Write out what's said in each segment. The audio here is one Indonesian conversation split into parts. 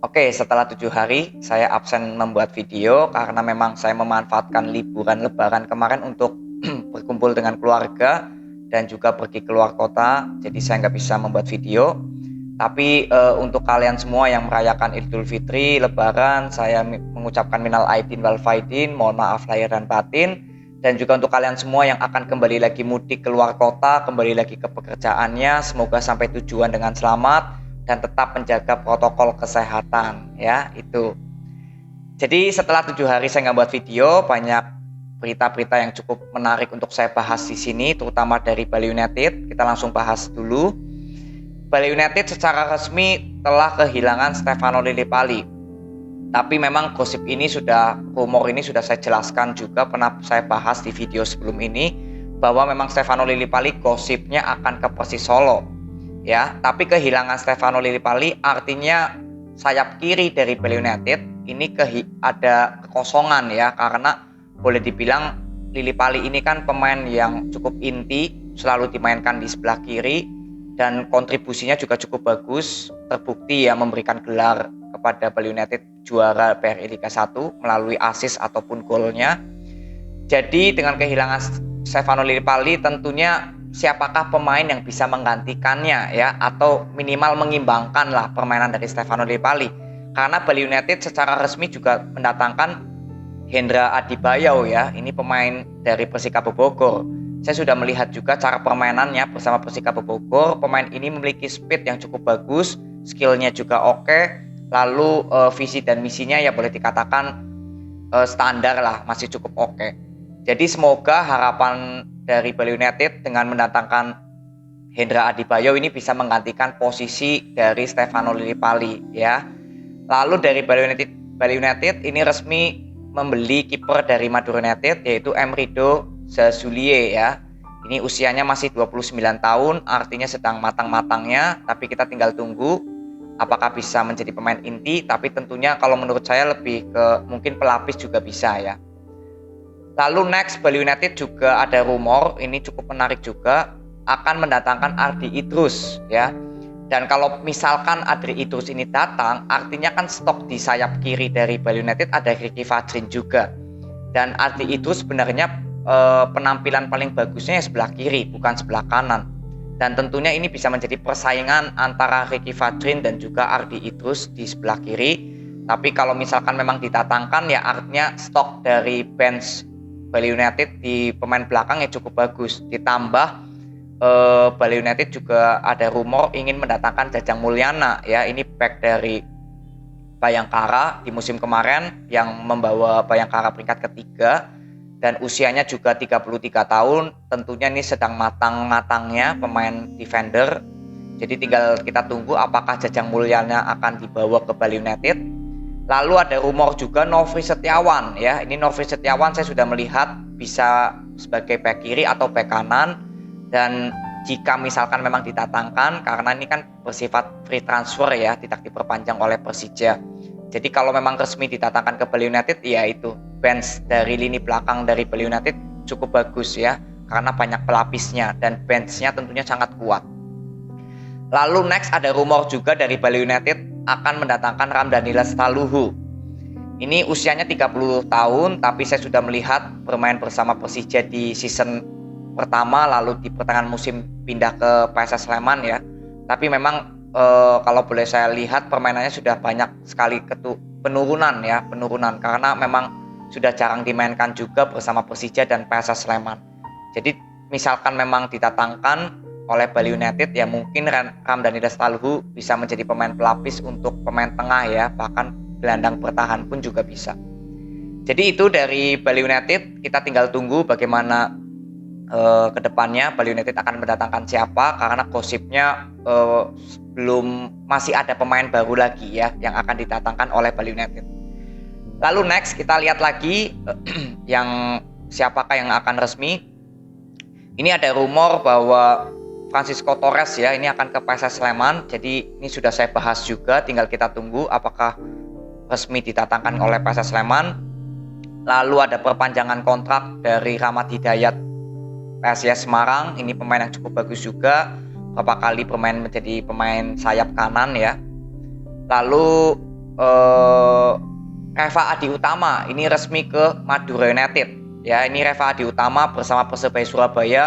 Oke, setelah 7 hari saya absen membuat video karena memang saya memanfaatkan liburan Lebaran kemarin untuk berkumpul dengan keluarga dan juga pergi keluar kota. Jadi saya nggak bisa membuat video. Tapi untuk kalian semua yang merayakan Idul Fitri, Lebaran, saya mengucapkan minal aidin wal faidin, mohon maaf lahir dan batin. Dan juga untuk kalian semua yang akan kembali lagi mudik keluar kota, kembali lagi ke pekerjaannya, semoga sampai tujuan dengan selamat dan tetap menjaga protokol kesehatan ya itu. Jadi setelah 7 hari saya nggak buat video, banyak berita-berita yang cukup menarik untuk saya bahas di sini, terutama dari Bali United. Kita langsung bahas dulu. Bali United secara resmi telah kehilangan Stefano Lillipali. Tapi memang rumor ini sudah saya jelaskan juga, pernah saya bahas di video sebelum ini, bahwa memang Stefano Lillipali gosipnya akan ke Persis Solo. Ya, tapi kehilangan Stefano Lillipali artinya sayap kiri dari Bali United ini ada kekosongan ya, karena boleh dibilang Lillipali ini kan pemain yang cukup inti, selalu dimainkan di sebelah kiri dan kontribusinya juga cukup bagus, terbukti ya memberikan gelar kepada Bali United juara BRI Liga 1 melalui assist ataupun golnya. Jadi dengan kehilangan Stefano Lillipali tentunya siapakah pemain yang bisa menggantikannya ya, atau minimal mengimbangkan lah permainan dari Stefano Lillipali. Karena Bali United secara resmi juga mendatangkan Hendra Adibayau ya, ini pemain dari Persikabo Bogor. Saya sudah melihat juga cara permainannya bersama Persikabo Bogor. Pemain ini memiliki speed yang cukup bagus, skillnya juga oke. Lalu visi dan misinya ya boleh dikatakan standar lah, masih cukup oke. Jadi semoga harapan dari Bali United dengan mendatangkan Hendra Adibayau ini bisa menggantikan posisi dari Stefano Lillipali ya. Lalu dari Bali United ini resmi membeli kiper dari Madura United yaitu Emrido Zazulie ya. Ini usianya masih 29 tahun, artinya sedang matang-matangnya, tapi kita tinggal tunggu apakah bisa menjadi pemain inti, tapi tentunya kalau menurut saya lebih ke mungkin pelapis juga bisa ya. Lalu next, Bali United juga ada rumor, ini cukup menarik juga, akan mendatangkan Ardi Idrus ya. Dan kalau misalkan Adri Idrus ini datang, artinya kan stok di sayap kiri dari Bali United ada Ricky Fajrin juga. Dan Adri Idrus sebenarnya penampilan paling bagusnya ya sebelah kiri, bukan sebelah kanan. Dan tentunya ini bisa menjadi persaingan antara Ricky Fajrin dan juga Ardi Idrus di sebelah kiri. Tapi kalau misalkan memang didatangkan ya artinya stok dari bench Bali United di pemain belakang ya cukup bagus. Ditambah Bali United juga ada rumor ingin mendatangkan Jajang Mulyana ya, ini back dari Bayangkara di musim kemarin yang membawa Bayangkara peringkat ketiga dan usianya juga 33 tahun. Tentunya ini sedang matang-matangnya pemain defender. Jadi tinggal kita tunggu apakah Jajang Mulyana akan dibawa ke Bali United. Lalu ada rumor juga Nofri Setiawan ya. Ini Nofri Setiawan saya sudah melihat bisa sebagai back kiri atau back kanan. Dan jika misalkan memang didatangkan, karena ini kan bersifat free transfer ya, tidak diperpanjang oleh Persija. Jadi kalau memang resmi didatangkan ke Bali United, ya itu bench dari lini belakang dari Bali United cukup bagus ya, karena banyak pelapisnya dan benchnya tentunya sangat kuat. Lalu next ada rumor juga dari Bali United akan mendatangkan Ramdhani Lestaluhu. Ini usianya 30 tahun, tapi saya sudah melihat bermain bersama Persija di season pertama, lalu di pertengahan musim pindah ke PSS Sleman ya. Tapi memang kalau boleh saya lihat permainannya sudah banyak sekali penurunan karena memang sudah jarang dimainkan juga bersama Persija dan PSS Sleman. Jadi misalkan memang didatangkan oleh Bali United ya mungkin Ramdhani Lestaluhu bisa menjadi pemain pelapis untuk pemain tengah ya, bahkan gelandang bertahan pun juga bisa. Jadi itu dari Bali United, kita tinggal tunggu bagaimana kedepannya Bali United akan mendatangkan siapa, karena gosipnya masih ada pemain baru lagi ya yang akan didatangkan oleh Bali United. Lalu next kita lihat lagi yang siapakah yang akan resmi. Ini ada rumor bahwa Francisco Torres ya ini akan ke PSS Sleman. Jadi ini sudah saya bahas juga, tinggal kita tunggu apakah resmi didatangkan oleh PSS Sleman. Lalu ada perpanjangan kontrak dari Rahmat Hidayat PSIS Semarang, ini pemain yang cukup bagus juga, beberapa kali bermain menjadi pemain sayap kanan ya. Lalu eh, Reva Adi Utama ini resmi ke Madura United. Ya, ini Reva Adi Utama bersama Persebaya Surabaya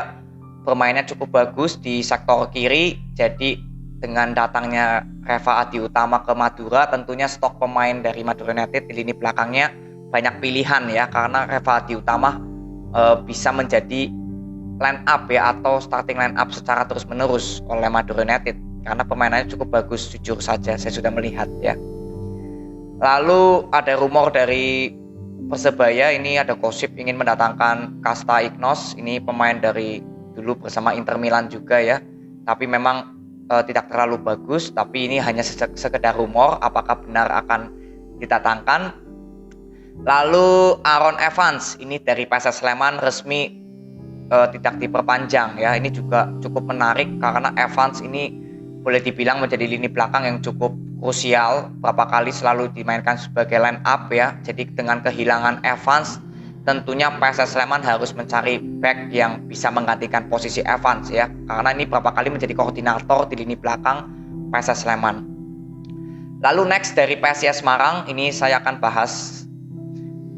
bermainnya cukup bagus di sektor kiri. Jadi dengan datangnya Reva Adi Utama ke Madura, tentunya stok pemain dari Madura United di lini belakangnya banyak pilihan ya, karena Reva Adi Utama bisa menjadi line up ya, atau starting line up secara terus menerus oleh Madura United karena pemainannya cukup bagus, jujur saja saya sudah melihat ya. Lalu ada rumor dari Persebaya, ini ada gosip ingin mendatangkan Kasta Ignos, ini pemain dari dulu bersama Inter Milan juga ya, tapi memang tidak terlalu bagus, tapi ini hanya sekedar rumor, apakah benar akan didatangkan. Lalu Aaron Evans ini dari PSS Sleman resmi tidak diperpanjang ya, ini juga cukup menarik karena Evans ini boleh dibilang menjadi lini belakang yang cukup krusial, berapa kali selalu dimainkan sebagai line up ya. Jadi dengan kehilangan Evans, tentunya PSS Sleman harus mencari back yang bisa menggantikan posisi Evans ya, karena ini berapa kali menjadi koordinator di lini belakang PSS Sleman. Lalu next dari PSIS Semarang, ini saya akan bahas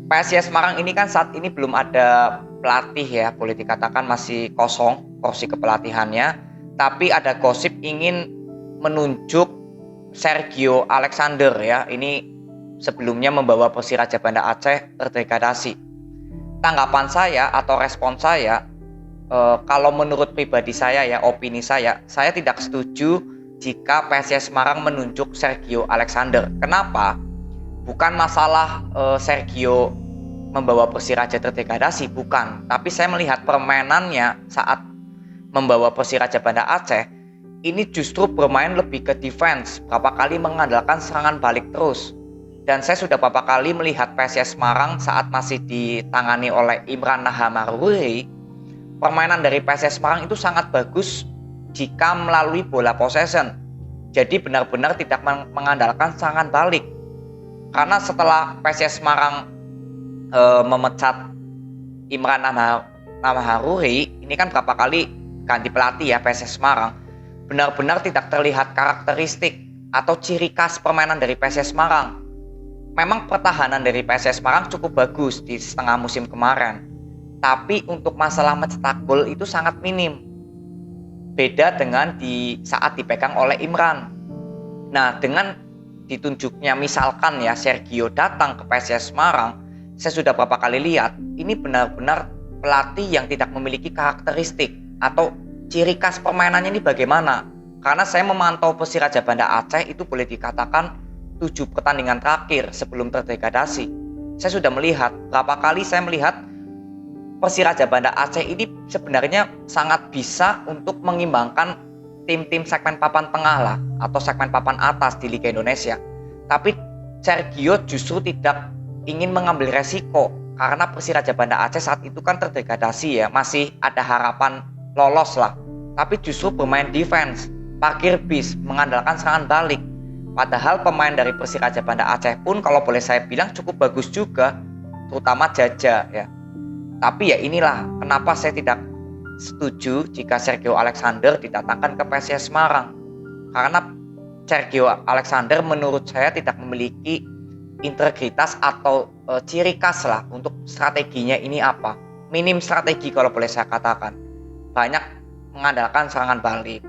PSIS Semarang ini kan saat ini belum ada pelatih ya, boleh dikatakan masih kosong kursi kepelatihannya, tapi ada gosip ingin menunjuk Sergio Alexander ya, ini sebelumnya membawa Persiraja Banda Aceh terdegradasi. Tanggapan saya atau respon saya, kalau menurut pribadi saya ya, opini saya tidak setuju jika PSIS Semarang menunjuk Sergio Alexander. Kenapa? Bukan masalah Sergio membawa Persiraja terdegradasi, bukan. Tapi saya melihat permainannya saat membawa Persiraja Banda Aceh ini justru bermain lebih ke defense, berapa kali mengandalkan serangan balik terus. Dan saya sudah beberapa kali melihat PSIS Semarang saat masih ditangani oleh Imran Nahamaruri, permainan dari PSIS Semarang itu sangat bagus jika melalui bola possession. Jadi benar-benar tidak mengandalkan serangan balik. Karena setelah PSIS Semarang memecat Imran Nahamaruri, ini kan berapa kali ganti pelatih ya PSIS Semarang, benar-benar tidak terlihat karakteristik atau ciri khas permainan dari PSIS Semarang. Memang pertahanan dari PSIS Semarang cukup bagus di setengah musim kemarin, tapi untuk masalah mencetak gol itu sangat minim. Beda dengan di saat dipegang oleh Imran. Nah, dengan ditunjuknya misalkan ya Sergio datang ke PSIS Semarang, saya sudah beberapa kali lihat ini benar-benar pelatih yang tidak memiliki karakteristik atau ciri khas permainannya ini bagaimana. Karena saya memantau Persiraja Banda Aceh itu boleh dikatakan 7 pertandingan terakhir sebelum terdegradasi. Saya sudah melihat berapa kali saya melihat Persiraja Banda Aceh ini sebenarnya sangat bisa untuk mengimbangkan tim-tim segmen papan tengah lah, atau segmen papan atas di Liga Indonesia. Tapi Sergio justru tidak ingin mengambil resiko karena Persiraja Banda Aceh saat itu kan terdegradasi ya, masih ada harapan lolos lah, tapi justru bermain defense, parkir bis, mengandalkan serangan balik. Padahal pemain dari Persiraja Banda Aceh pun kalau boleh saya bilang cukup bagus juga, terutama Jaja ya. Tapi ya inilah kenapa saya tidak setuju jika Sergio Alexander didatangkan ke PSIS Semarang, karena Sergio Alexander menurut saya tidak memiliki integritas atau ciri khas lah untuk strateginya ini apa. Minim strategi kalau boleh saya katakan. Banyak mengandalkan serangan balik,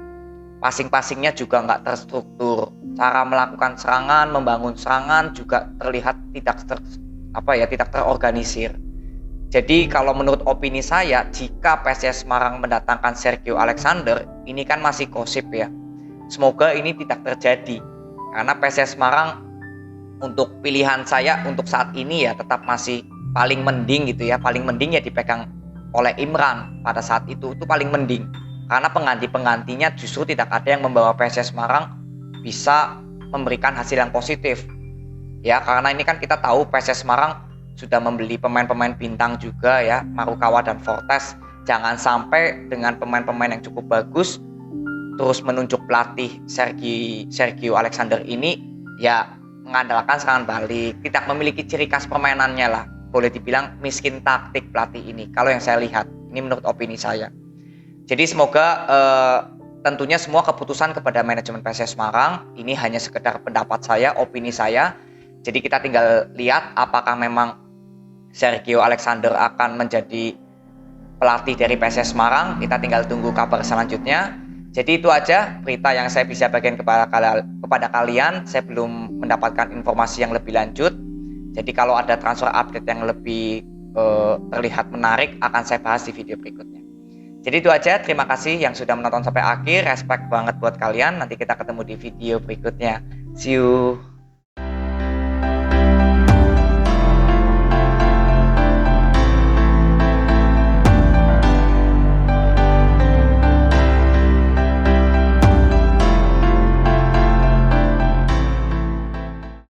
passing-passingnya juga nggak terstruktur, cara melakukan serangan, membangun serangan juga terlihat tidak terorganisir. Jadi kalau menurut opini saya, jika PSIS Semarang mendatangkan Sergio Alexander, ini kan masih gosip ya, semoga ini tidak terjadi, karena PSIS Semarang untuk pilihan saya untuk saat ini ya tetap masih paling mending gitu ya, paling mending ya dipegang oleh Imran pada saat itu paling mending, karena penggantinya justru tidak ada yang membawa PSIS Semarang bisa memberikan hasil yang positif ya, karena ini kan kita tahu PSIS Semarang sudah membeli pemain-pemain bintang juga ya, Marukawa dan Fortes. Jangan sampai dengan pemain-pemain yang cukup bagus terus menunjuk pelatih Sergio Alexander ini ya mengandalkan serangan balik, tidak memiliki ciri khas permainannya lah, boleh dibilang miskin taktik pelatih ini kalau yang saya lihat. Ini menurut opini saya. Jadi semoga tentunya semua keputusan kepada manajemen PSIS Semarang, ini hanya sekedar pendapat saya, opini saya. Jadi kita tinggal lihat apakah memang Sergio Alexander akan menjadi pelatih dari PSS Semarang. Kita tinggal tunggu kabar selanjutnya. Jadi itu aja berita yang saya bisa bagikan kepada kalian. Saya belum mendapatkan informasi yang lebih lanjut. Jadi kalau ada transfer update yang lebih terlihat menarik akan saya bahas di video berikutnya. Jadi itu aja, terima kasih yang sudah menonton sampai akhir. Respect banget buat kalian. Nanti kita ketemu di video berikutnya. See you.